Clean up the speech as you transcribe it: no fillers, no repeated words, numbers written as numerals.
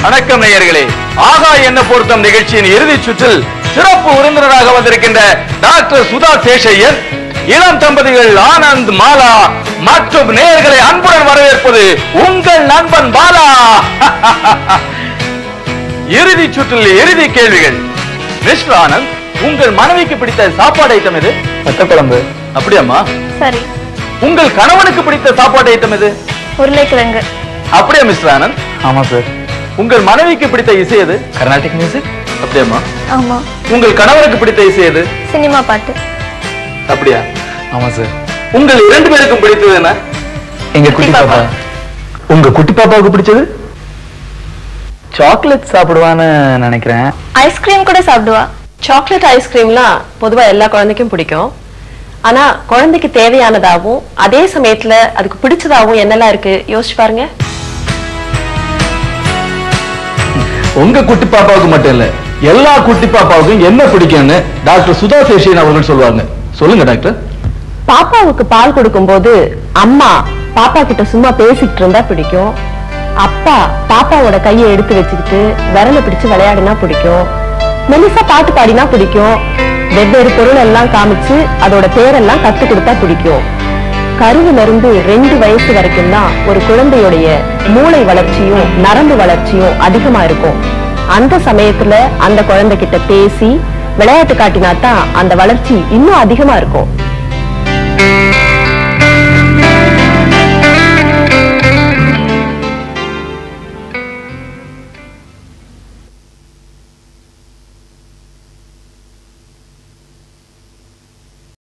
வணக்கம் நேயர்களே. ஆகா என்ன பொருத்தம் நிகழ்ச்சியின் இறுதி சுற்றில் சிறப்பு விருந்தினராக வந்திருக்கின்ற டாக்டர் சுதா சேஷையர், இளம் தம்பதிகள் ஆனந்த் மாலா மற்றும் நேயர்களை அன்புடன் வரவேற்பது உங்கள் நண்பன் பாலா. இறுதி சுற்றில் இறுதி கேள்விகள். மிஸ்டர் ஆனந்த், உங்கள் மனைவிக்கு பிடித்த சாப்பாடு ஐட்டம் எது? பச்சைக்குழம்பு. அப்படியாம்மா? சரி. உங்கள் கணவனுக்கு பிடித்த சாப்பாடு ஐட்டம் எது? உருளைக்கிழங்கு. அப்படியா மிஸ்டர் ஆனந்த்? ஆமா சார். உங்கள் மனைவிக்கு பிடித்த இசை எது? கர்நாடிக் மியூசிக். அப்படியாம்மா? ஆமா. உங்கள் கணவருக்கு பிடித்த இசை எது? சினிமா பாட்டு. அப்படியா? ஆமா சார். உங்கள் இரண்டு பேருக்கும் பிடித்தது என்ன? எங்க குட்டி பாப்பா. உங்க குட்டி பாப்பாவுக்கு பிடிச்சது? சாக்லேட் சாப்பிடுவான்னு நினைக்கிறேன். ஐஸ்கிரீம் கூட சாப்பிடுவா. சாக்லேட் ஐஸ்கிரீம்லாம் பொதுவா எல்லா குழந்தைக்கும் பிடிக்கும். ஆனா குழந்தைக்கு தேவையானதாகவும் அதே சமயத்துல அதுக்கு பிடிச்சதாகவும் என்னெல்லாம் இருக்கு யோசிச்சு பாருங்க. உங்க குட்டி பாப்பாவுக்கு மட்டும் இல்ல, எல்லா குட்டி பாப்பாவுக்கும் என்ன பிடிக்கும்னு டாக்டர் சுதா சேஷியன் அவர்கள் சொல்லுவாங்க. சொல்லுங்க டாக்டர். பாப்பாவுக்கு பால் கொடுக்கும் போது அம்மா பாப்பா கிட்ட சும்மா பேசிக்கிட்டு இருந்தா பிடிக்கும். அப்பா பாப்பாவோட கையை எடுத்து வச்சுக்கிட்டு விரல பிடிச்சு விளையாடினா பிடிக்கும். மெலிசா பாட்டு பாடினா பிடிக்கும். வெவ்வேறு பொருள் எல்லாம் காமிச்சு அதோட பேரெல்லாம் கத்து கொடுத்தா பிடிக்கும். கருவில இருந்து 2 வயசு வரைக்கும் தான் ஒரு குழந்தையுடைய மூளை வளர்ச்சியும் நரம்பு வளர்ச்சியும் அதிகமா இருக்கும். அந்த சமயத்துல அந்த குழந்தை கிட்ட பேசி விளையாட்டு காட்டினாதான் அந்த வளர்ச்சி இன்னும் அதிகமா இருக்கும்.